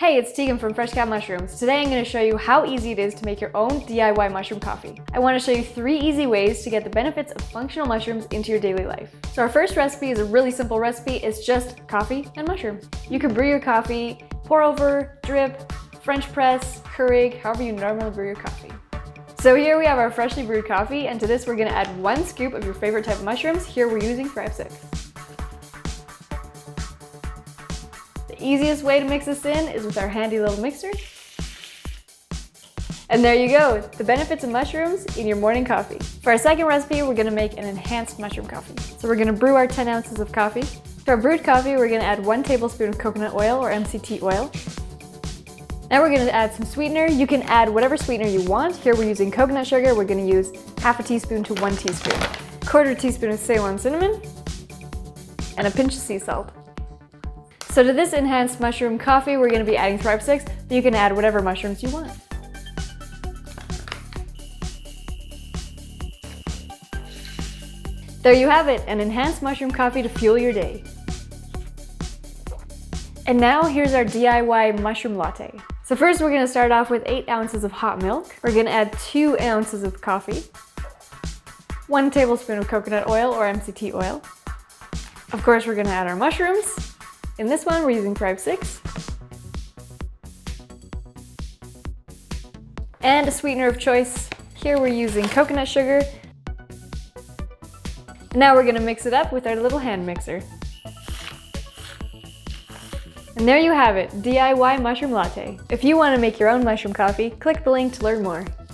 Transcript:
Hey, it's Tegan from Fresh Cat Mushrooms. Today I'm going to show you how easy it is to make your own DIY mushroom coffee. I want to show you 3 easy ways to get the benefits of functional mushrooms into your daily life. So our first recipe is a really simple recipe. It's just coffee and mushroom. You can brew your coffee, pour over, drip, French press, Keurig, however you normally brew your coffee. So here we have our freshly brewed coffee, and to this we're going to add 1 scoop of your favorite type of mushrooms. Here we're using Tbsp. The easiest way to mix this in is with our handy little mixer. And there you go, the benefits of mushrooms in your morning coffee. For our second recipe, we're going to make an enhanced mushroom coffee. So we're going to brew our 10 ounces of coffee. To our brewed coffee, we're going to add 1 tablespoon of coconut oil or MCT oil. Now we're going to add some sweetener. You can add whatever sweetener you want. Here we're using coconut sugar. We're going to use half a teaspoon to 1 teaspoon. 1/4 teaspoon of Ceylon cinnamon, and a pinch of sea salt. So to this enhanced mushroom coffee, we're going to be adding Tbsp, but you can add whatever mushrooms you want. There you have it, an enhanced mushroom coffee to fuel your day. And now here's our DIY mushroom latte. So first we're going to start off with 8 ounces of hot milk. We're going to add 2 ounces of coffee, 1 tablespoon of coconut oil or MCT oil. Of course, we're going to add our mushrooms. In this one, we're using Tbsp. And a sweetener of choice. Here we're using coconut sugar. Now we're going to mix it up with our little hand mixer. And there you have it, DIY mushroom latte. If you want to make your own mushroom coffee, click the link to learn more.